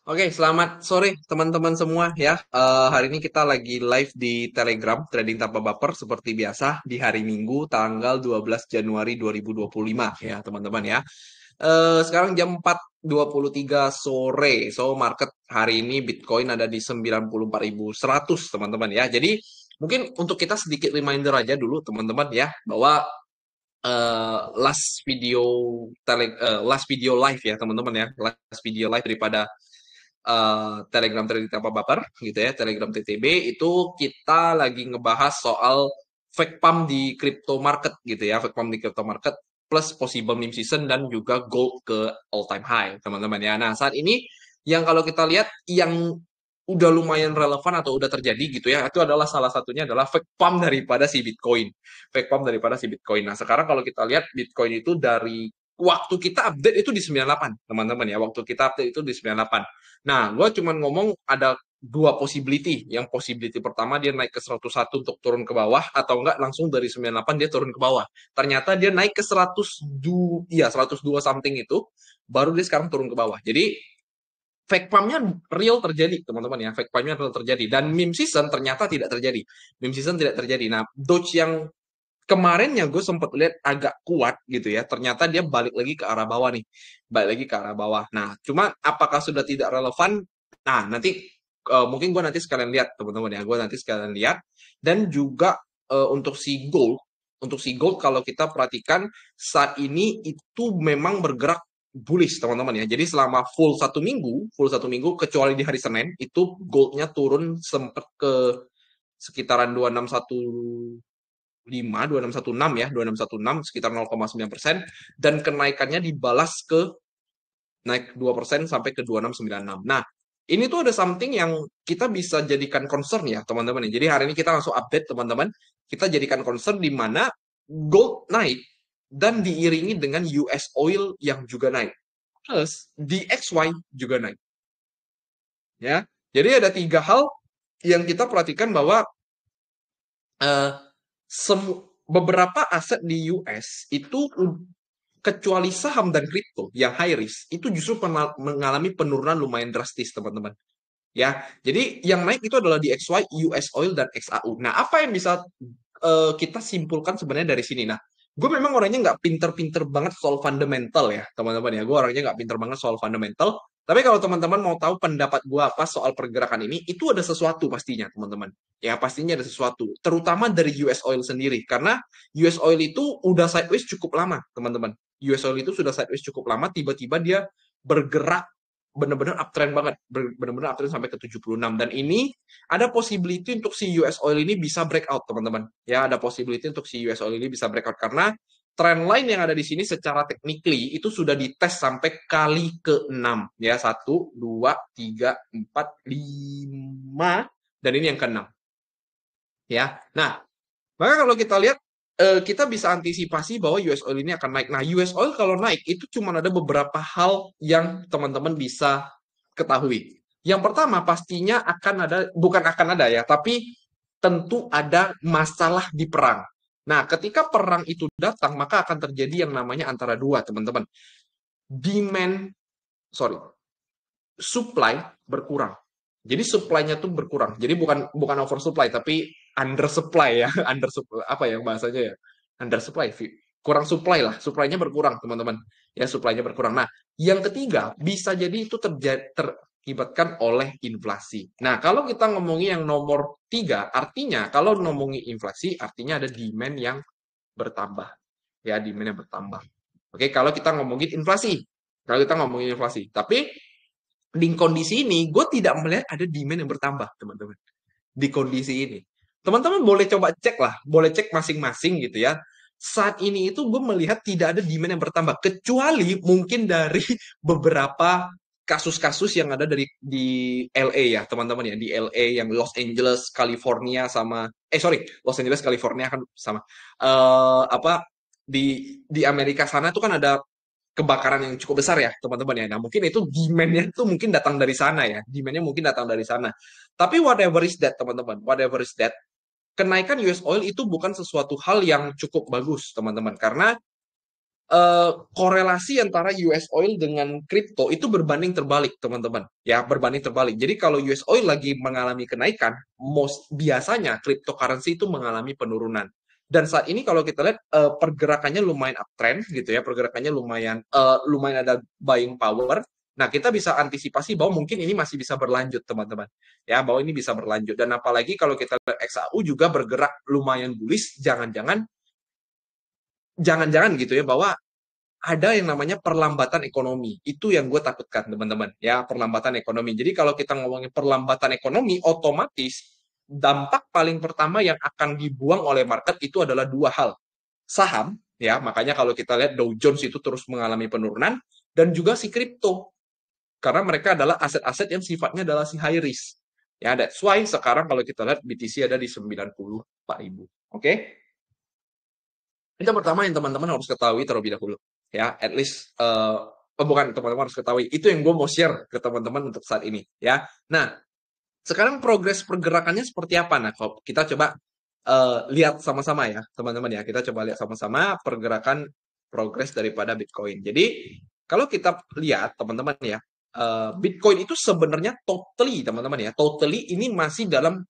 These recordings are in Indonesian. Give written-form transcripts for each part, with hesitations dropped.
Oke, selamat sore teman-teman semua ya. Hari ini kita lagi live di Telegram Trading Tanpa Baper seperti biasa di hari Minggu tanggal 12 Januari 2025 ya teman-teman ya. Sekarang jam 4:23 sore. So market hari ini Bitcoin ada di 94.100 teman-teman ya. Jadi mungkin untuk kita sedikit reminder aja dulu teman-teman ya bahwa last video live ya teman-teman ya. Last video live daripada Telegram Trading Tanpa Baper gitu ya, Telegram TTB itu kita lagi ngebahas soal fake pump di crypto market gitu ya, fake pump di crypto market plus possible meme season dan juga gold ke all time high teman-teman ya. Nah saat ini yang kalau kita lihat yang udah lumayan relevan atau udah terjadi gitu ya, itu adalah salah satunya adalah fake pump daripada si Bitcoin. Fake pump daripada si Bitcoin. Nah sekarang kalau kita lihat Bitcoin itu dari waktu kita update itu di 98 teman-teman ya, waktu kita update itu di 98. Nah, gue cuman ngomong ada dua possibility. Yang possibility pertama dia naik ke 101 untuk turun ke bawah, atau enggak langsung dari 98 dia turun ke bawah. Ternyata dia naik ke 102, iya 102 something itu, baru dia sekarang turun ke bawah. Jadi fake pumpnya real terjadi, teman-teman ya. Fake pumpnya real terjadi. Dan meme season ternyata tidak terjadi. Meme season tidak terjadi. Nah, Doge yang kemarinnya gue sempat lihat agak kuat gitu ya. Ternyata dia balik lagi ke arah bawah nih. Balik lagi ke arah bawah. Nah, cuma apakah sudah tidak relevan? Nah, nanti mungkin gue nanti sekalian lihat teman-teman ya. Gue nanti sekalian lihat. Dan juga untuk si gold, kalau kita perhatikan saat ini itu memang bergerak bullish teman-teman ya. Jadi selama full satu minggu kecuali di hari Senin itu goldnya turun sempat ke sekitaran 2616 ya, 2616 sekitar 0,9% dan kenaikannya dibalas ke naik 2% sampai ke 2696. Nah, ini tuh ada something yang kita bisa jadikan concern ya, teman-teman. Jadi hari ini kita langsung update, teman-teman. Kita jadikan concern di mana gold naik dan diiringi dengan US oil yang juga naik. Plus DXY juga naik. Ya, jadi ada tiga hal yang kita perhatikan bahwa eh, beberapa aset di US itu kecuali saham dan kripto yang high risk itu justru mengalami penurunan lumayan drastis teman-teman ya. Jadi yang naik itu adalah di XY, US Oil dan XAU. Nah, apa yang bisa kita simpulkan sebenarnya dari sini? Nah, gue memang orangnya nggak pinter-pinter banget soal fundamental ya, teman-teman ya. Gue orangnya nggak pinter banget soal fundamental. Tapi kalau teman-teman mau tahu pendapat gue apa soal pergerakan ini, itu ada sesuatu pastinya, teman-teman. Ya, pastinya ada sesuatu. Terutama dari US Oil sendiri. Karena US Oil itu udah sideways cukup lama, teman-teman. US Oil itu sudah sideways cukup lama, tiba-tiba dia bergerak benar-benar uptrend banget, benar-benar uptrend sampai ke 76 dan ini ada possibility untuk si US oil ini bisa breakout teman-teman. Ya, ada possibility untuk si US oil ini bisa breakout karena trend line yang ada di sini secara technically itu sudah dites sampai kali ke-6 ya. 1 2 3 4 5 dan ini yang ke-6 ya. Nah, maka kalau kita lihat kita bisa antisipasi bahwa US oil ini akan naik. Nah, US oil kalau naik itu cuma ada beberapa hal yang teman-teman bisa ketahui. Yang pertama pastinya akan ada, bukan akan ada ya, tapi tentu ada masalah di perang. Nah, ketika perang itu datang, maka akan terjadi yang namanya antara dua, teman-teman. Demand, sorry, supply berkurang. Jadi supply-nya tuh berkurang. Jadi bukan bukan oversupply tapi undersupply ya, undersupply apa ya bahasanya ya? Undersupply, kurang supply lah, supply-nya berkurang, teman-teman. Ya, supply-nya berkurang. Nah, yang ketiga bisa jadi itu terkibatkan oleh inflasi. Nah, kalau kita ngomongin yang nomor tiga, artinya kalau ngomongin inflasi, artinya ada demand yang bertambah. Ya, demand yang bertambah. Oke, kalau kita ngomongin inflasi. Kalau kita ngomongin inflasi. Tapi di kondisi ini, gue tidak melihat ada demand yang bertambah, teman-teman. Di kondisi ini. Teman-teman boleh coba cek lah, boleh cek masing-masing gitu ya. Saat ini itu gue melihat tidak ada demand yang bertambah. Kecuali mungkin dari beberapa kasus-kasus yang ada dari di LA ya, teman-teman ya. Di LA yang Los Angeles, California sama... sorry, Los Angeles, California kan sama. Apa, di Amerika sana tuh kan ada kebakaran yang cukup besar ya teman-teman ya. Nah mungkin itu demand-nya tuh mungkin datang dari sana ya. Demand-nya mungkin datang dari sana. Tapi whatever is that teman-teman. Whatever is that. Kenaikan US oil itu bukan sesuatu hal yang cukup bagus teman-teman. Karena korelasi antara US oil dengan kripto itu berbanding terbalik, teman-teman. Ya, berbanding terbalik. Jadi kalau US oil lagi mengalami kenaikan, biasanya cryptocurrency itu mengalami penurunan. Dan saat ini kalau kita lihat pergerakannya lumayan uptrend gitu ya, pergerakannya lumayan ada buying power. Nah, kita bisa antisipasi bahwa mungkin ini masih bisa berlanjut, teman-teman. Ya, bahwa ini bisa berlanjut. Dan apalagi kalau kita lihat XAU juga bergerak lumayan bullish, jangan-jangan gitu ya, bahwa ada yang namanya perlambatan ekonomi. Itu yang gue takutkan, teman-teman. Ya, perlambatan ekonomi. Jadi kalau kita ngomongin perlambatan ekonomi, otomatis dampak paling pertama yang akan dibuang oleh market itu adalah dua hal. Saham, ya, makanya kalau kita lihat Dow Jones itu terus mengalami penurunan, dan juga si kripto. Karena mereka adalah aset-aset yang sifatnya adalah si high risk. Ya, that's why sekarang kalau kita lihat BTC ada di 94.000. Oke? Itu yang pertama yang teman-teman harus ketahui terlebih dahulu. Ya, at least bukan teman-teman harus ketahui. Itu yang gue mau share ke teman-teman untuk saat ini. Ya, nah sekarang progres pergerakannya seperti apa? Nah, kalau kita coba lihat sama-sama ya, teman-teman ya. Kita coba lihat sama-sama pergerakan progres daripada Bitcoin. Jadi kalau kita lihat teman-teman ya, Bitcoin itu sebenarnya teman-teman ya, totally ini masih dalam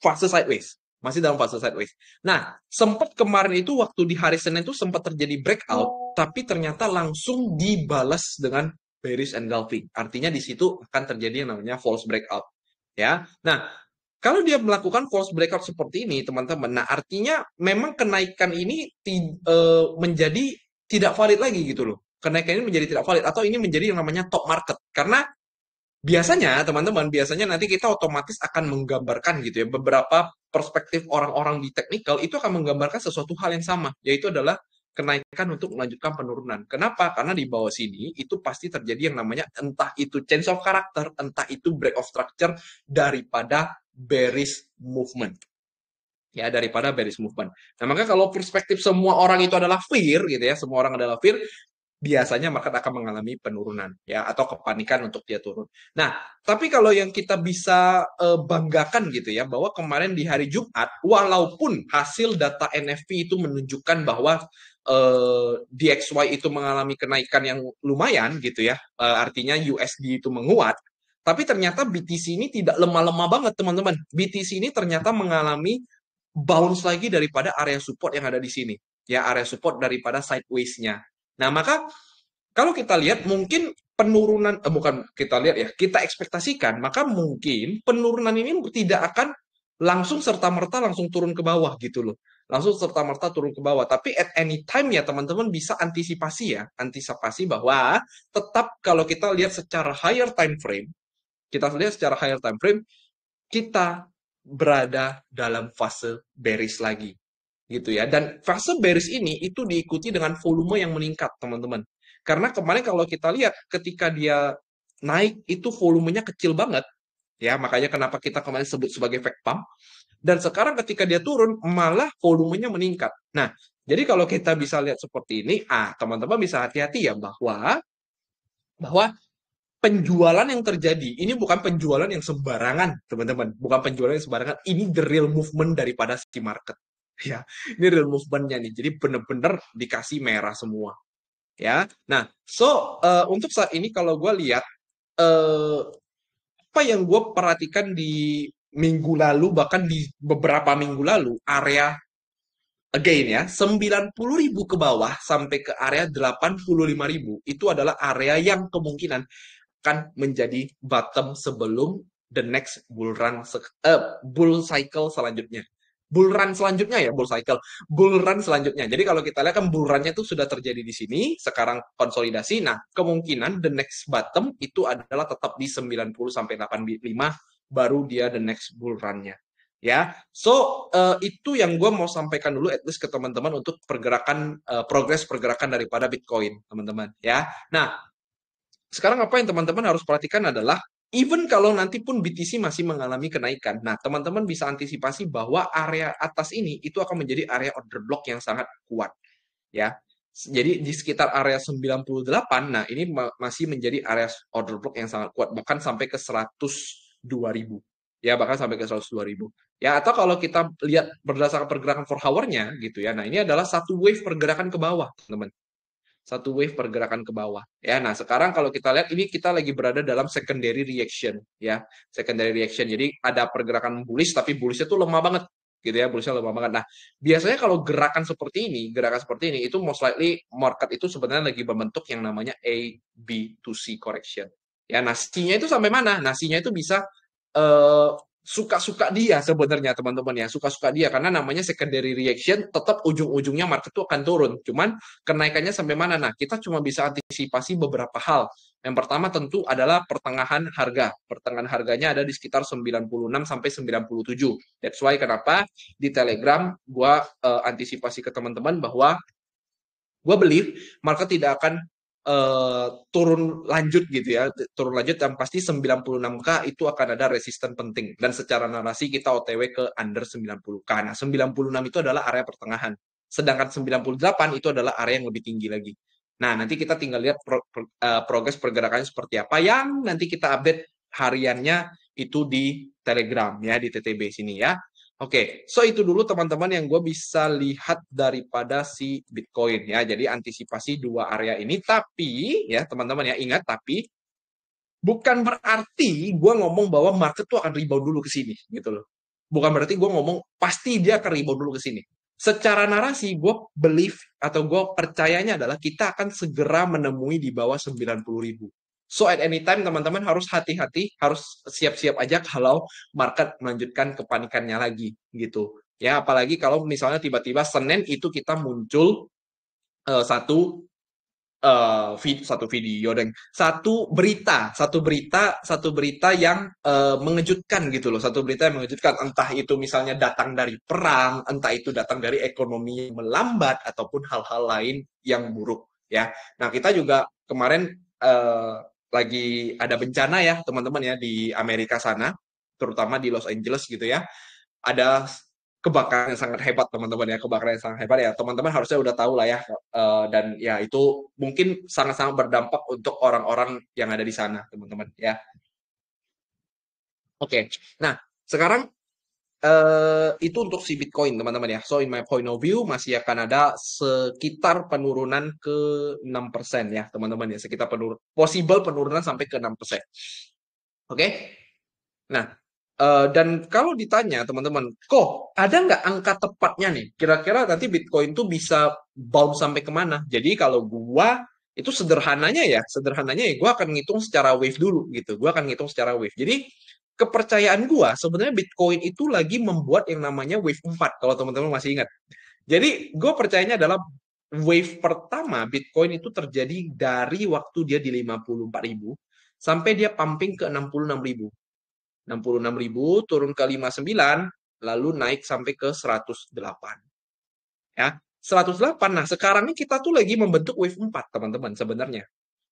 fase sideways. Masih dalam fase sideways. Nah, sempat kemarin itu waktu di hari Senin itu sempat terjadi breakout, tapi ternyata langsung dibalas dengan bearish engulfing. Artinya di situ akan terjadi yang namanya false breakout. Ya. Nah, kalau dia melakukan false breakout seperti ini, teman-teman, nah artinya memang kenaikan ini menjadi tidak valid lagi gitu loh. Kenaikan ini menjadi tidak valid atau ini menjadi yang namanya top market. Karena biasanya, teman-teman, biasanya nanti kita otomatis akan menggambarkan gitu ya, beberapa perspektif orang-orang di teknikal itu akan menggambarkan sesuatu hal yang sama, yaitu adalah kenaikan untuk melanjutkan penurunan. Kenapa? Karena di bawah sini itu pasti terjadi yang namanya entah itu change of character, entah itu break of structure daripada bearish movement. Ya, daripada bearish movement. Nah, maka kalau perspektif semua orang itu adalah fear gitu ya, semua orang adalah fear, biasanya market akan mengalami penurunan ya atau kepanikan untuk dia turun. Nah, tapi kalau yang kita bisa banggakan gitu ya bahwa kemarin di hari Jumat walaupun hasil data NFP itu menunjukkan bahwa DXY itu mengalami kenaikan yang lumayan gitu ya, artinya USD itu menguat, tapi ternyata BTC ini tidak lemah-lemah banget teman-teman. BTC ini ternyata mengalami bounce lagi daripada area support yang ada di sini. Ya, area support daripada sideways-nya. Nah, maka kalau kita lihat mungkin penurunan, bukan kita lihat ya, kita ekspektasikan, maka mungkin penurunan ini tidak akan langsung serta-merta langsung turun ke bawah gitu loh. Langsung serta-merta turun ke bawah. Tapi at any time ya teman-teman bisa antisipasi ya, antisipasi bahwa tetap kalau kita lihat secara higher time frame, kita berada dalam fase bearish lagi gitu ya. Dan fase bearish ini itu diikuti dengan volume yang meningkat, teman-teman. Karena kemarin kalau kita lihat ketika dia naik itu volumenya kecil banget, ya makanya kenapa kita kemarin sebut sebagai fake pump. Dan sekarang ketika dia turun malah volumenya meningkat. Nah, jadi kalau kita bisa lihat seperti ini, teman-teman bisa hati-hati ya bahwa penjualan yang terjadi ini bukan penjualan yang sembarangan, teman-teman. Bukan penjualan yang sembarangan. Ini the real movement daripada si market. Ya, ini real movement-nya nih. Jadi benar-benar dikasih merah semua. Ya, nah, untuk saat ini kalau gue lihat apa yang gue perhatikan di minggu lalu, bahkan di beberapa minggu lalu, area again ya, 90.000 ke bawah sampai ke area 85.000 itu adalah area yang kemungkinan akan menjadi bottom sebelum the next bull cycle selanjutnya. Bull run selanjutnya ya, bull run selanjutnya. Jadi kalau kita lihat kan bull run-nya itu sudah terjadi di sini, sekarang konsolidasi. Nah, kemungkinan the next bottom itu adalah tetap di 90 sampai 85 baru dia the next bull run-nya. Ya, itu yang gue mau sampaikan dulu at least ke teman-teman untuk progres pergerakan daripada Bitcoin, teman-teman. Ya, nah sekarang apa yang teman-teman harus perhatikan adalah even kalau nanti pun BTC masih mengalami kenaikan, nah teman-teman bisa antisipasi bahwa area atas ini itu akan menjadi area order block yang sangat kuat, ya. Jadi di sekitar area 98, nah ini masih menjadi area order block yang sangat kuat, bahkan sampai ke 102.000. Ya, bahkan sampai ke 102.000. Ya, atau kalau kita lihat berdasarkan pergerakan 4 hour-nya gitu ya. Nah, ini adalah satu wave pergerakan ke bawah, teman-teman. satu wave pergerakan ke bawah ya. Nah, sekarang kalau kita lihat ini kita lagi berada dalam secondary reaction ya. Secondary reaction. Jadi ada pergerakan bullish tapi bullishnya tuh lemah banget gitu ya, bullishnya lemah banget. Nah, biasanya kalau gerakan seperti ini itu most likely market itu sebenarnya lagi membentuk yang namanya A, B to C correction. Ya, nasinya itu sampai mana? Nasinya itu bisa suka-suka dia sebenarnya teman-teman ya, suka-suka dia karena namanya secondary reaction, tetap ujung-ujungnya market itu akan turun. Cuman kenaikannya sampai mana? Nah, kita cuma bisa antisipasi beberapa hal. Yang pertama tentu adalah pertengahan harga. Pertengahan harganya ada di sekitar 96 sampai 97. That's why kenapa di Telegram gua antisipasi ke teman-teman bahwa gue believe market tidak akan turun lanjut gitu ya, turun lanjut dan pasti 96K itu akan ada resisten penting dan secara narasi kita OTW ke under 90K. Nah, 96 itu adalah area pertengahan. Sedangkan 98 itu adalah area yang lebih tinggi lagi. Nah, nanti kita tinggal lihat progres pergerakannya seperti apa yang nanti kita update hariannya itu di Telegram ya, di TTB sini ya. Oke, so itu dulu teman-teman yang gue bisa lihat daripada si Bitcoin ya. Jadi antisipasi dua area ini, tapi ya teman-teman ya ingat, tapi bukan berarti gue ngomong bahwa market tuh akan rebound dulu ke sini gitu loh. Bukan berarti gue ngomong pasti dia akan rebound dulu ke sini. Secara narasi gue believe atau gue percayanya adalah kita akan segera menemui di bawah 90.000. So at any time teman-teman harus hati-hati, harus siap-siap aja kalau market melanjutkan kepanikannya lagi gitu. Ya apalagi kalau misalnya tiba-tiba Senin itu kita muncul satu video dan satu berita yang mengejutkan gitu loh, satu berita yang mengejutkan, entah itu misalnya datang dari perang, entah itu datang dari ekonomi yang melambat ataupun hal-hal lain yang buruk ya. Nah, kita juga kemarin lagi ada bencana ya teman-teman ya di Amerika sana, terutama di Los Angeles gitu ya. Ada kebakaran yang sangat hebat teman-teman ya, kebakaran yang sangat hebat ya, teman-teman harusnya udah tahu lah ya. Dan ya itu mungkin sangat-sangat berdampak untuk orang-orang yang ada di sana teman-teman ya. Oke, nah sekarang itu untuk si Bitcoin teman-teman ya. So in my point of view masih akan ada sekitar penurunan ke 6% ya teman-teman ya, sekitar possible penurunan sampai ke 6%. Oke. Nah, dan kalau ditanya teman-teman, kok ada nggak angka tepatnya nih? Kira-kira nanti Bitcoin tuh bisa bounce sampai kemana? Jadi kalau gua itu sederhananya ya gua akan ngitung secara wave dulu gitu. Gua akan ngitung secara wave. Jadi kepercayaan gua sebenarnya Bitcoin itu lagi membuat yang namanya wave 4 kalau teman-teman masih ingat. Jadi gue percayanya adalah wave pertama Bitcoin itu terjadi dari waktu dia di 54.000 sampai dia pumping ke 66.000. 66.000 turun ke 59 lalu naik sampai ke 108 ya, 108. Nah sekarang ini kita tuh lagi membentuk wave 4 teman-teman sebenarnya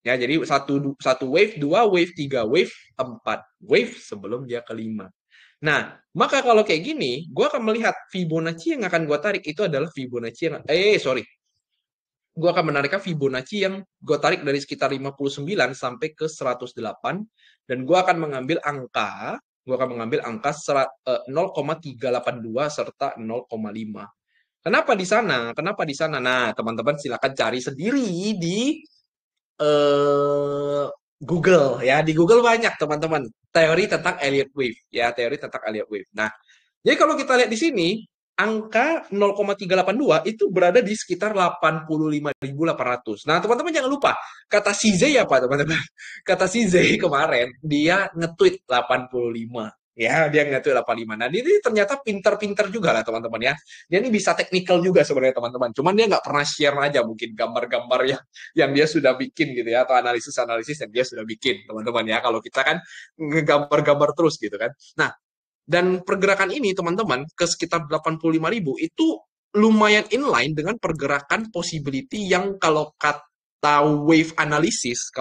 ya. Jadi satu wave, dua wave, tiga wave, empat wave sebelum dia kelima. Nah maka kalau kayak gini gue akan melihat Fibonacci yang akan gue tarik itu adalah Fibonacci yang gue akan menarikkan Fibonacci yang gue tarik dari sekitar 59 sampai ke 108 dan gue akan mengambil angka 0,382 serta 0,5. Kenapa di sana? Kenapa di sana? Nah, teman-teman silakan cari sendiri di Google ya. Di Google banyak teman-teman teori tentang Elliott Wave ya, teori tentang Elliott Wave. Nah, jadi kalau kita lihat di sini angka 0,382 itu berada di sekitar 85.800. Nah, teman-teman jangan lupa, kata CZ apa, teman-teman? Kata CZ kemarin, dia nge-tweet 85. Ya, dia nge-tweet 85. Nah, ini ternyata pinter-pinter juga lah, teman-teman ya. Dia ini bisa technical juga sebenarnya, teman-teman. Cuman dia nggak pernah share aja mungkin gambar-gambar yang dia sudah bikin gitu ya, atau analisis-analisis yang dia sudah bikin, teman-teman ya. Kalau kita kan ngegambar-gambar terus gitu kan. Nah, dan pergerakan ini teman-teman ke sekitar 85.000 itu lumayan inline dengan pergerakan possibility yang kalau kata wave analysis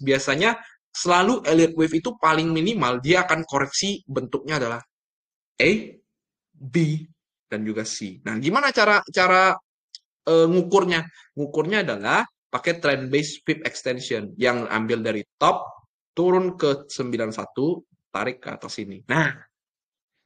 biasanya selalu Elliott wave itu paling minimal dia akan koreksi bentuknya adalah A, B, dan juga C. Nah, gimana cara ngukurnya? Ngukurnya adalah pakai trend based pip extension yang ambil dari top turun ke 91 tarik ke atas sini. Nah,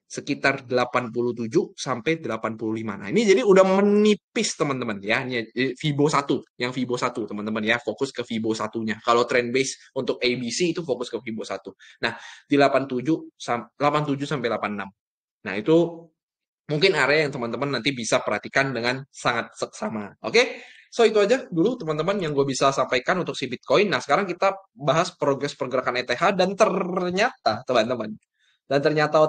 sekitar 87 sampai 85. Nah, ini jadi udah menipis teman-teman ya. Ini Fibo 1, yang Fibo 1 teman-teman ya, fokus ke Fibo 1-nya. Kalau trend base untuk ABC itu fokus ke Fibo 1. Nah, di 87 sampai 86. Nah, itu mungkin area yang teman-teman nanti bisa perhatikan dengan sangat seksama. Oke? So, itu aja dulu teman-teman yang gue bisa sampaikan untuk si Bitcoin. Nah, sekarang kita bahas progres pergerakan ETH dan ternyata, teman-teman, dan ternyata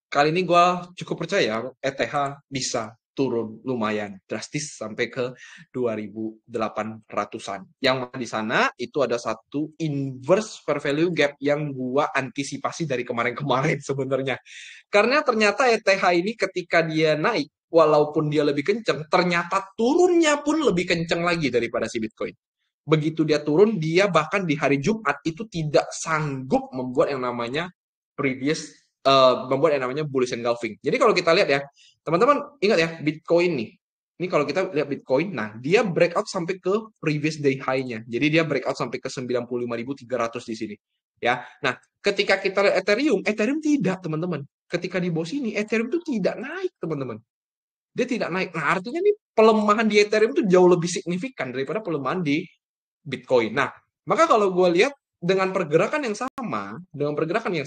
kali ini gue cukup percaya ETH bisa turun lumayan drastis sampai ke 2.800-an. Yang di sana itu ada satu inverse fair value gap yang gue antisipasi dari kemarin-kemarin sebenarnya. Karena ternyata ETH ini ketika dia naik, walaupun dia lebih kenceng, ternyata turunnya pun lebih kenceng lagi daripada si Bitcoin. Begitu dia turun, dia bahkan di hari Jumat itu tidak sanggup membuat yang namanya membuat yang namanya bullish engulfing. Jadi kalau kita lihat ya, teman-teman ingat ya, Bitcoin nih. Ini kalau kita lihat Bitcoin, nah dia breakout sampai ke previous day high-nya. Jadi dia breakout sampai ke 95.300 di sini. Ya. Nah, ketika kita lihat Ethereum tidak, teman-teman. Ketika di bawah sini, Ethereum itu tidak naik, teman-teman. Dia tidak naik. Nah, artinya nih pelemahan di Ethereum itu jauh lebih signifikan daripada pelemahan di Bitcoin. Nah, maka kalau gue lihat dengan pergerakan yang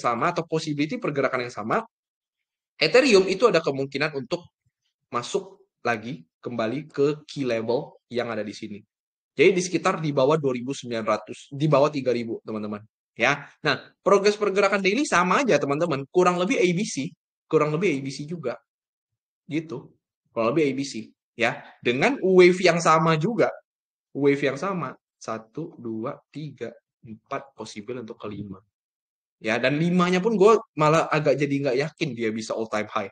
sama atau possibility pergerakan yang sama, Ethereum itu ada kemungkinan untuk masuk lagi kembali ke key level yang ada di sini. Jadi di sekitar di bawah 2.900, di bawah 3.000, teman-teman. Ya. Nah, progres pergerakan daily sama aja, teman-teman. Kurang lebih ABC juga. Gitu. Kurang lebih ABC, ya. Dengan wave yang sama juga. Wave yang sama. 1, 2, 3, 4 possible untuk kelima. Ya, dan 5-nya pun gue malah agak jadi nggak yakin dia bisa all time high.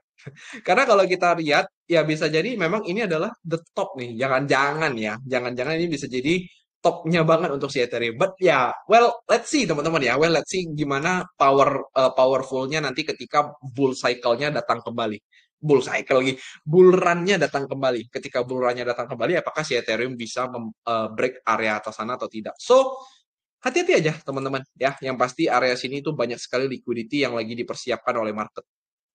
Karena kalau kita lihat, ya bisa jadi memang ini adalah the top nih. Jangan-jangan ya. Jangan-jangan ini bisa jadi topnya banget untuk si Ethereum. But ya, well, let's see teman-teman ya. Well, let's see gimana powerfulnya nanti ketika bull cycle-nya datang kembali. Bull cycle lagi. Bull run-nya datang kembali. Ketika bull run-nya datang kembali, apakah si Ethereum bisa break area atas sana atau tidak. So, hati-hati aja teman-teman ya. Yang pasti area sini itu banyak sekali liquidity yang lagi dipersiapkan oleh market.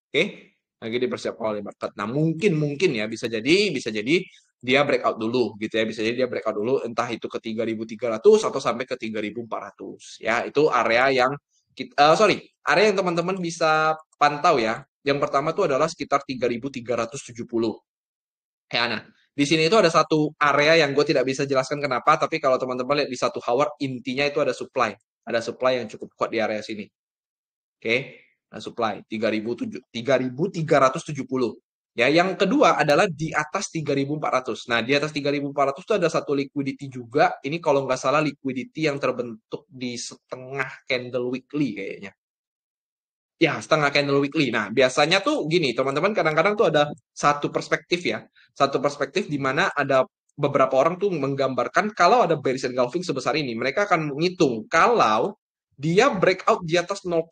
Oke? Lagi dipersiapkan oleh market. Nah, mungkin ya bisa jadi dia breakout dulu gitu ya. Bisa jadi dia breakout dulu entah itu ke 3.300 atau sampai ke 3.400 ya. Itu area yang area yang teman-teman bisa pantau ya. Yang pertama itu adalah sekitar 3.370. Ya, nah, di sini itu ada satu area yang gue tidak bisa jelaskan kenapa, tapi kalau teman-teman lihat di satu hour, intinya itu ada supply. Ada supply yang cukup kuat di area sini. Oke, nah, supply 3.370. Ya, yang kedua adalah di atas 3.400. Nah, di atas 3.400 itu ada satu liquidity juga. Ini kalau nggak salah liquidity yang terbentuk di setengah candle weekly kayaknya. Ya, setengah candle weekly. Nah, biasanya tuh gini, teman-teman kadang-kadang tuh ada satu perspektif ya. Satu perspektif di mana ada beberapa orang tuh menggambarkan kalau ada bearish engulfing sebesar ini, mereka akan menghitung kalau dia breakout di atas 0,5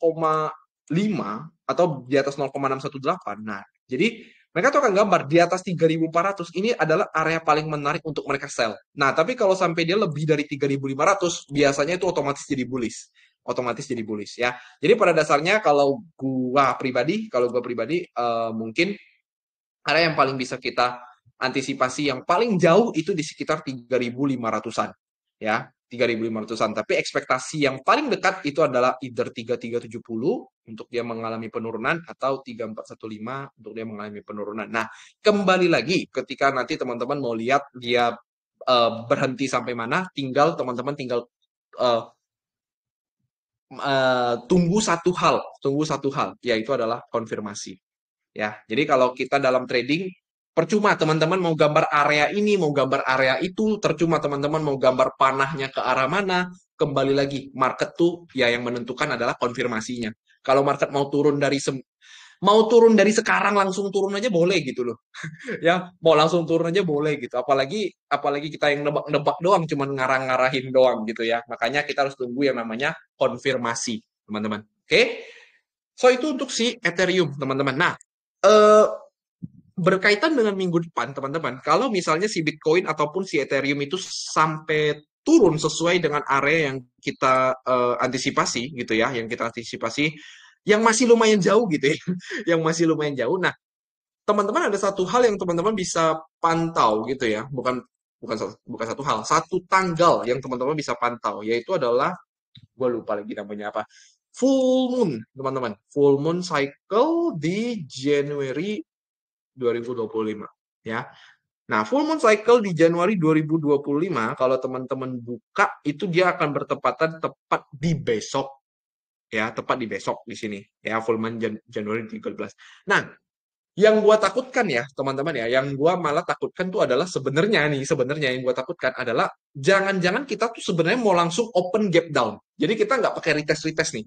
atau di atas 0,618. Nah, jadi mereka tuh akan gambar di atas 3.400 ini adalah area paling menarik untuk mereka sell. Nah, tapi kalau sampai dia lebih dari 3.500, biasanya itu otomatis jadi bullish ya. Jadi pada dasarnya kalau gua pribadi mungkin area yang paling bisa kita antisipasi yang paling jauh itu di sekitar 3.500-an ya. 3.500-an, tapi ekspektasi yang paling dekat itu adalah either 3.370 untuk dia mengalami penurunan atau 3.415 untuk dia mengalami penurunan. Nah, kembali lagi ketika nanti teman-teman mau lihat dia berhenti sampai mana, teman-teman tinggal tunggu satu hal, yaitu adalah konfirmasi. Ya, jadi kalau kita dalam trading, percuma teman-teman mau gambar area ini, mau gambar area itu, percuma teman-teman mau gambar panahnya ke arah mana, kembali lagi, market tuh ya yang menentukan adalah konfirmasinya. Kalau market mau turun dari sekarang langsung turun aja boleh gitu loh. Ya, mau langsung turun aja boleh gitu. Apalagi kita yang nebak-nebak doang, cuman ngarang-ngarahin doang gitu ya. Makanya kita harus tunggu yang namanya konfirmasi, teman-teman. Oke? So itu untuk si Ethereum, teman-teman. Nah, berkaitan dengan minggu depan, teman-teman, kalau misalnya si Bitcoin ataupun si Ethereum itu sampai turun sesuai dengan area yang kita antisipasi gitu ya, yang kita antisipasi. yang masih lumayan jauh gitu ya, yang masih lumayan jauh. Nah, teman-teman ada satu hal yang teman-teman bisa pantau gitu ya, bukan bukan bukan satu hal, satu tanggal yang teman-teman bisa pantau, yaitu adalah gue lupa lagi namanya apa, full moon teman-teman, full moon cycle di Januari 2025 ya. Nah, full moon cycle di Januari 2025 kalau teman-teman buka itu dia akan bertepatan tepat di besok ya, tepat di besok di sini ya, full moon Januari 13. Nah, yang gua takutkan ya, teman-teman ya, yang gua malah takutkan tuh adalah sebenarnya yang gua takutkan adalah jangan-jangan kita tuh sebenarnya mau langsung open gap down. Jadi kita nggak pakai retest nih.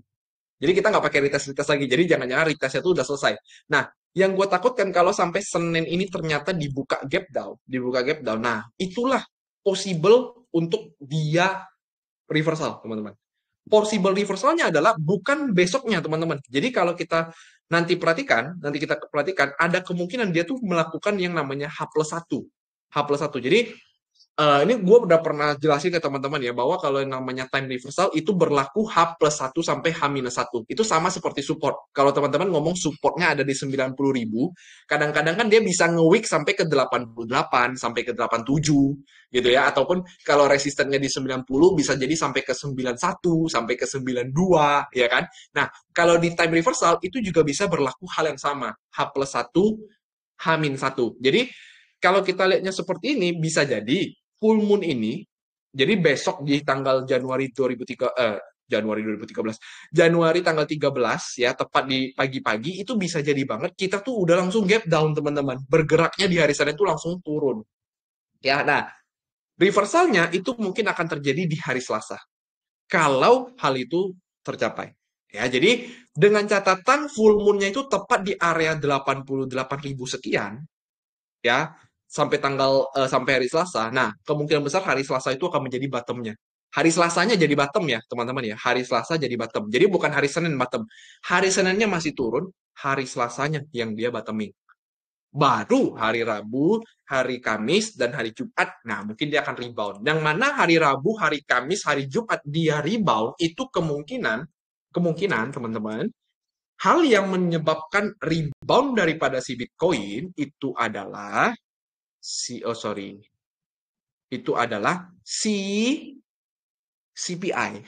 Jadi kita nggak pakai retest lagi. Jadi jangan-jangan retestnya tuh udah selesai. Nah, yang gue takutkan kalau sampai Senin ini ternyata dibuka gap down. Nah, itulah possible untuk dia reversal, teman-teman. Possible reversalnya adalah bukan besoknya, teman-teman. Jadi kalau kita nanti kita perhatikan, ada kemungkinan dia tuh melakukan yang namanya H+1. H+1. Jadi ini gue udah pernah jelasin ke teman-teman ya, bahwa kalau yang namanya time reversal itu berlaku H+1 sampai H-1. Itu sama seperti support. Kalau teman-teman ngomong supportnya ada di 90.000, kadang-kadang kan dia bisa nge-weak sampai ke 88, sampai ke 87, gitu ya. Ataupun kalau resistennya di 90, bisa jadi sampai ke 91, sampai ke 92, ya kan. Nah, kalau di time reversal, itu juga bisa berlaku hal yang sama. H+1, H-1. Jadi, kalau kita lihatnya seperti ini, bisa jadi full moon ini, jadi besok di tanggal Januari 2013, Januari tanggal 13 ya, tepat di pagi-pagi, itu bisa jadi banget kita tuh udah langsung gap down, teman-teman. Bergeraknya di hari Senin itu langsung turun. Ya, nah, reversalnya itu mungkin akan terjadi di hari Selasa. Kalau hal itu tercapai. Ya, jadi dengan catatan full moon-nya itu tepat di area 88.000 sekian, ya, sampai hari Selasa. Nah, kemungkinan besar hari Selasa itu akan menjadi bottom-nya. Hari Selasanya jadi bottom ya, teman-teman ya. Hari Selasa jadi bottom. Jadi bukan hari Senin bottom. Hari Seninnya masih turun, hari Selasanya yang dia bottoming. Baru hari Rabu, hari Kamis, dan hari Jumat, nah mungkin dia akan rebound. Yang mana hari Rabu, hari Kamis, hari Jumat dia rebound, itu kemungkinan teman-teman, hal yang menyebabkan rebound daripada si Bitcoin itu adalah itu adalah si CPI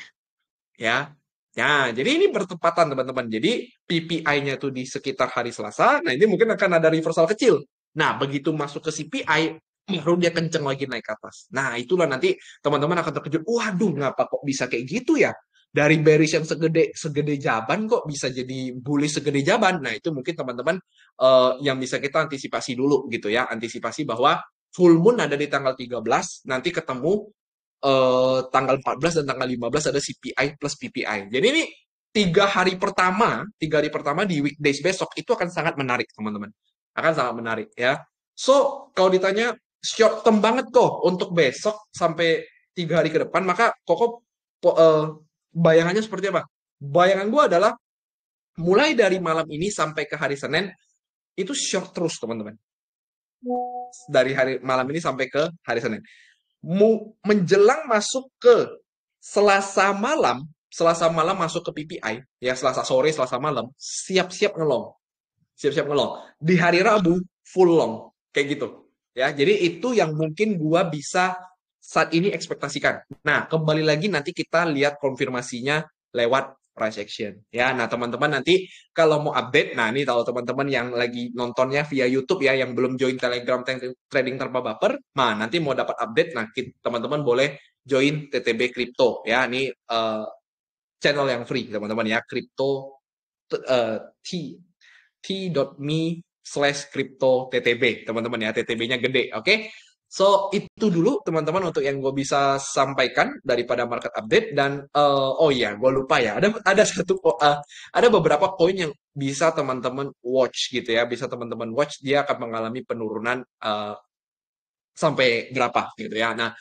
ya. Nah, jadi ini bertepatan teman-teman. Jadi PPI-nya tuh di sekitar hari Selasa. Nah, ini mungkin akan ada reversal kecil. Nah, begitu masuk ke CPI, baru dia kenceng lagi naik ke atas. Nah, itulah nanti teman-teman akan terkejut. Waduh, ngapa kok bisa kayak gitu ya? Dari bearish yang segede jaban kok bisa jadi bullish segede jaban. Nah, itu mungkin teman-teman yang bisa kita antisipasi dulu gitu ya. Antisipasi bahwa full moon ada di tanggal 13, nanti ketemu tanggal 14 dan tanggal 15 ada CPI plus PPI. Jadi ini tiga hari pertama di weekdays besok itu akan sangat menarik, teman-teman. Akan sangat menarik ya. So, kalau ditanya short term banget kok untuk besok sampai 3 hari ke depan, maka kok bayangannya seperti apa? Bayangan gue adalah mulai dari malam ini sampai ke hari Senin itu short terus, teman-teman. Dari hari malam ini sampai ke hari Senin. Menjelang masuk ke Selasa malam masuk ke PPI, ya Selasa sore, Selasa malam, siap-siap ngelong. Siap-siap ngelong. Di hari Rabu, full long. Kayak gitu. Ya, jadi itu yang mungkin gua bisa saat ini ekspektasikan. Nah, kembali lagi nanti kita lihat konfirmasinya lewat price action. Ya, nah teman-teman nanti kalau mau update, nah ini kalau teman-teman yang lagi nontonnya via YouTube ya, yang belum join Telegram Trading Tanpa Baper, nah nanti mau dapat update, nah teman-teman boleh join TTB Crypto ya, ini channel yang free teman-teman ya, Crypto t.me/crypto TTB teman-teman ya, TTB-nya gede, oke? So, itu dulu teman-teman untuk yang gue bisa sampaikan daripada market update. Dan oh iya, gue lupa ya, ada beberapa koin yang bisa teman-teman watch gitu ya, bisa teman-teman watch, dia akan mengalami penurunan sampai berapa gitu ya. Nah,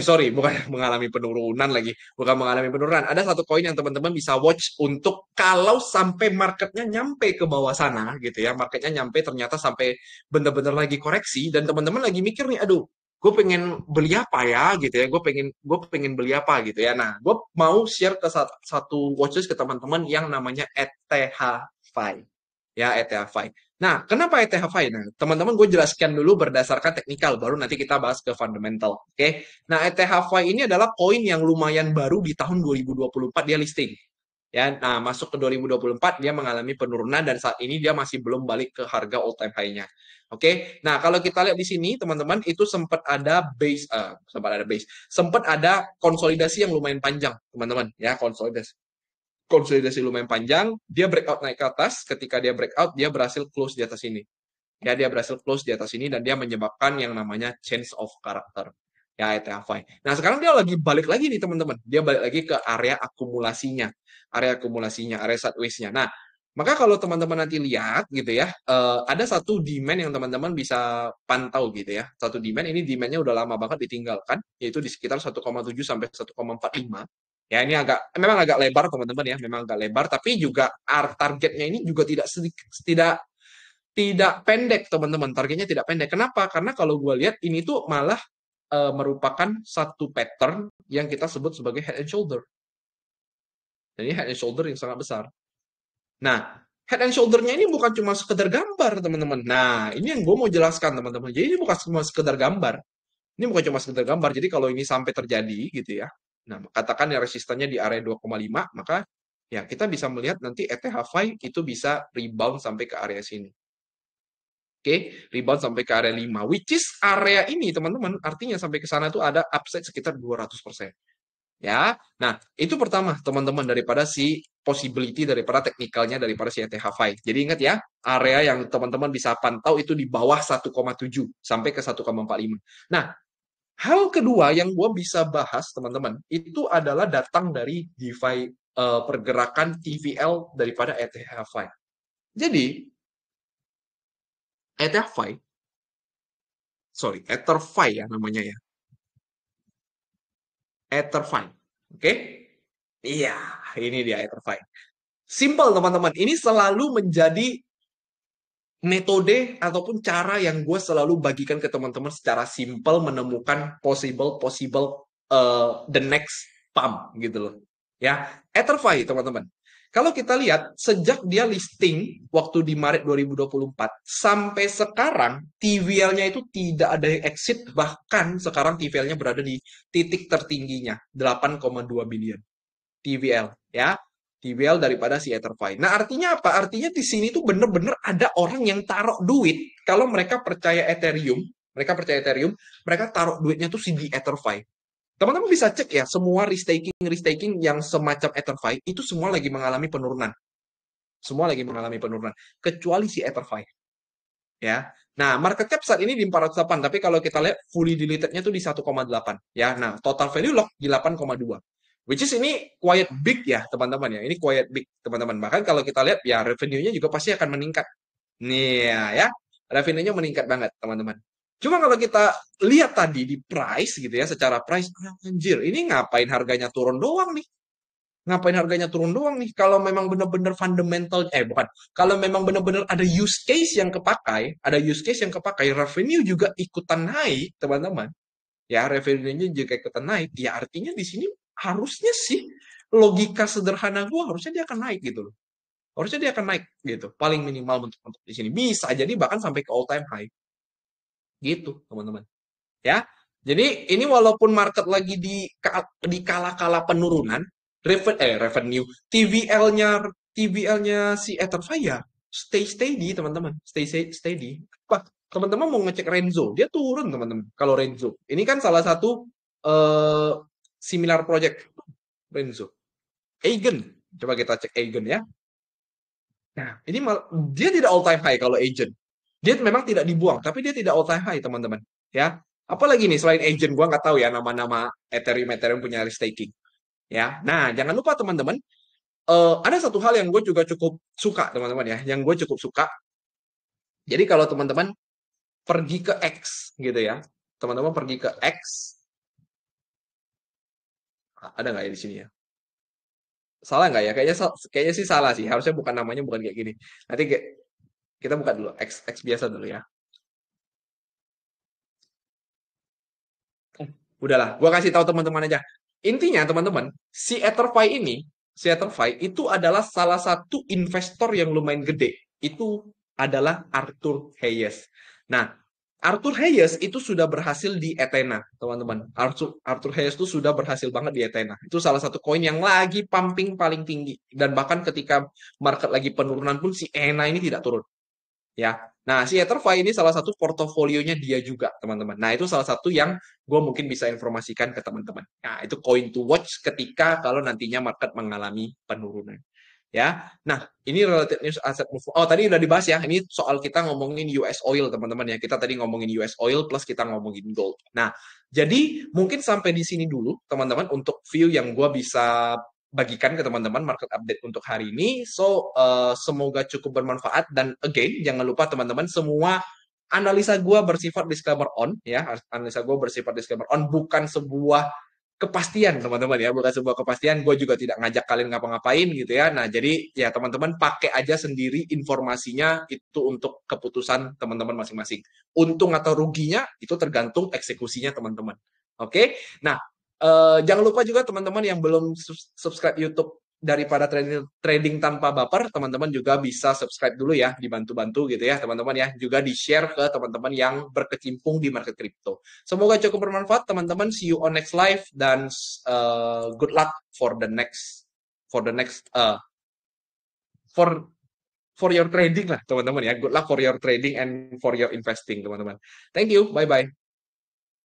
sorry, bukan mengalami penurunan lagi. Bukan mengalami penurunan. Ada satu koin yang teman-teman bisa watch untuk kalau sampai marketnya nyampe ke bawah sana gitu ya. Marketnya nyampe ternyata sampai benar-benar lagi koreksi dan teman-teman lagi mikir nih, aduh, gue pengen beli apa ya gitu ya, gue pengen beli apa gitu ya. Nah, gue mau share ke satu watchlist ke teman-teman yang namanya ETH Fi, ya ETH Fi. Nah, kenapa ETH Fi? Nah, teman-teman gue jelaskan dulu berdasarkan teknikal, baru nanti kita bahas ke fundamental. Oke. Nah, ETH Fi ini adalah koin yang lumayan baru di tahun 2024 dia listing. Ya, nah masuk ke 2024 dia mengalami penurunan dan saat ini dia masih belum balik ke harga all time high-nya. Oke. Nah, kalau kita lihat di sini teman-teman itu sempat ada konsolidasi yang lumayan panjang, teman-teman, ya, konsolidasi lumayan panjang, dia breakout naik ke atas, ketika dia breakout dia berhasil close di atas ini. Ya, dia berhasil close di atas ini dan dia menyebabkan yang namanya change of character. Ya, ETH-Fi. Nah, sekarang dia lagi balik lagi nih, teman-teman. Dia balik lagi ke area akumulasinya. Area sideways-nya. Nah, maka kalau teman-teman nanti lihat gitu ya, ada satu demand yang teman-teman bisa pantau gitu ya. Satu demand, ini demand-nya udah lama banget ditinggalkan, yaitu di sekitar 1,7 sampai 1,45. Ya, ini memang agak lebar teman-teman ya, memang agak lebar, tapi juga targetnya ini juga tidak tidak pendek, teman-teman. Targetnya tidak pendek. Kenapa? Karena kalau gue lihat ini tuh malah merupakan satu pattern yang kita sebut sebagai head and shoulder. Dan ini head and shoulder yang sangat besar. Nah, head and shoulder-nya ini bukan cuma sekedar gambar, teman-teman. Nah, ini yang gue mau jelaskan, teman-teman. Jadi ini bukan cuma sekedar gambar. Ini bukan cuma sekedar gambar. Jadi kalau ini sampai terjadi gitu ya. Nah, katakan ya resistannya di area 2,5, maka ya kita bisa melihat nanti ETH-Fi itu bisa rebound sampai ke area sini. Oke, rebound sampai ke area 5, which is area ini teman-teman, artinya sampai ke sana itu ada upside sekitar 200%. Ya, nah itu pertama teman-teman daripada si possibility daripada teknikalnya daripada si ETH-Fi. Jadi ingat ya, area yang teman-teman bisa pantau itu di bawah 1,7 sampai ke 1,45. Nah, hal kedua yang gue bisa bahas teman-teman, itu adalah datang dari DeFi pergerakan TVL daripada ETH-Fi. Jadi, ETH-Fi EtherFi ya namanya ya. EtherFi. Oke? Iya, ini dia EtherFi. Simple teman-teman. Ini selalu menjadi metode ataupun cara yang gue selalu bagikan ke teman-teman secara simple menemukan possible the next pump gitu loh. Ya, EtherFi teman-teman. Kalau kita lihat sejak dia listing waktu di Maret 2024 sampai sekarang TVL-nya itu tidak ada exit, bahkan sekarang TVL-nya berada di titik tertingginya 8,2 billion TVL ya. TVL daripada si EtherFi. Nah, artinya apa? Artinya di sini tuh bener-bener ada orang yang taruh duit kalau mereka percaya Ethereum, mereka taruh duitnya tuh di EtherFi. Teman-teman bisa cek ya, semua restaking yang semacam EtherFi itu semua lagi mengalami penurunan. Semua lagi mengalami penurunan, kecuali si EtherFi. Ya. Nah, market cap saat ini di 408, tapi kalau kita lihat fully diluted-nya tuh di 1,8. Ya. Nah, total value lock di 8,2. Which is ini quite big ya, teman-teman ya. Ini quite big, teman-teman. Bahkan kalau kita lihat ya revenue-nya juga pasti akan meningkat. Nih ya, revenue-nya meningkat banget, teman-teman. Cuma kalau kita lihat tadi di price gitu ya, secara price, anjir, ini ngapain harganya turun doang nih? Ngapain harganya turun doang nih? Kalau memang benar-benar fundamental, bukan. Kalau memang benar-benar ada use case yang kepakai, revenue juga ikutan naik, teman-teman. Ya, revenue-nya juga ikutan naik. Ya, artinya di sini harusnya sih logika sederhana gua harusnya dia akan naik gitu loh. Harusnya dia akan naik gitu. Paling minimal untuk di sini. Bisa jadi bahkan sampai ke all time high. Gitu, teman-teman. Ya. Jadi ini walaupun market lagi di kala-kala penurunan, revenue TVL-nya si EtherFi ya stay steady, teman-teman. Stay steady. Apa? Teman-teman mau ngecek Renzo, dia turun, teman-teman. Kalau Renzo, ini kan salah satu similar project Renzo. Eigen, coba kita cek Eigen ya. Nah, ini dia tidak all time high kalau agent. Dia memang tidak dibuang, tapi dia tidak all time high, teman-teman. Ya, apalagi nih selain agent, gua nggak tahu ya nama-nama Ethereum punya staking. Ya, nah jangan lupa teman-teman, ada satu hal yang gue juga cukup suka, teman-teman ya, yang gue cukup suka. Jadi kalau teman-teman pergi ke X gitu ya, teman-teman pergi ke X, ada nggak ya di sini ya? Salah nggak ya? Kayaknya sih salah sih. Harusnya bukan namanya bukan kayak gini. Nanti kita buka dulu X biasa dulu ya. Udahlah, gua kasih tahu teman-teman aja. Intinya teman-teman, si Etherfi itu adalah salah satu investor yang lumayan gede. Itu adalah Arthur Hayes. Nah, Arthur Hayes itu sudah berhasil di Ethena, teman-teman. Arthur Hayes itu sudah berhasil banget di Ethena. Itu salah satu koin yang lagi pumping paling tinggi. Dan bahkan ketika market lagi penurunan pun si Ethena ini tidak turun. Ya. Nah, si Etherfi ini salah satu portofolionya dia juga, teman-teman. Nah, itu salah satu yang gue mungkin bisa informasikan ke teman-teman. Nah, itu coin to watch ketika kalau nantinya market mengalami penurunan. Ya. Nah, ini related news asset move. Oh, tadi udah dibahas ya. Ini soal kita ngomongin US oil, teman-teman ya. Kita tadi ngomongin US oil plus kita ngomongin gold. Nah, jadi mungkin sampai di sini dulu, teman-teman, untuk view yang gue bisa bagikan ke teman-teman market update untuk hari ini. So, semoga cukup bermanfaat dan again jangan lupa teman-teman semua analisa gue bersifat disclaimer on ya. Analisa gue bersifat disclaimer on, bukan sebuah kepastian teman-teman ya, bukan sebuah kepastian. Gue juga tidak ngajak kalian ngapa-ngapain gitu ya. Nah, jadi ya teman-teman pakai aja sendiri informasinya, itu untuk keputusan teman-teman masing-masing. Untung atau ruginya itu tergantung eksekusinya teman-teman. Oke. Nah, jangan lupa juga teman-teman yang belum subscribe YouTube daripada trading tanpa baper, teman-teman juga bisa subscribe dulu ya, dibantu-bantu gitu ya teman-teman ya, juga di-share ke teman-teman yang berkecimpung di market crypto. Semoga cukup bermanfaat teman-teman. See you on next live dan good luck for the next for for your trading lah teman-teman ya. Good luck for your trading and for your investing teman-teman. Thank you. Bye bye.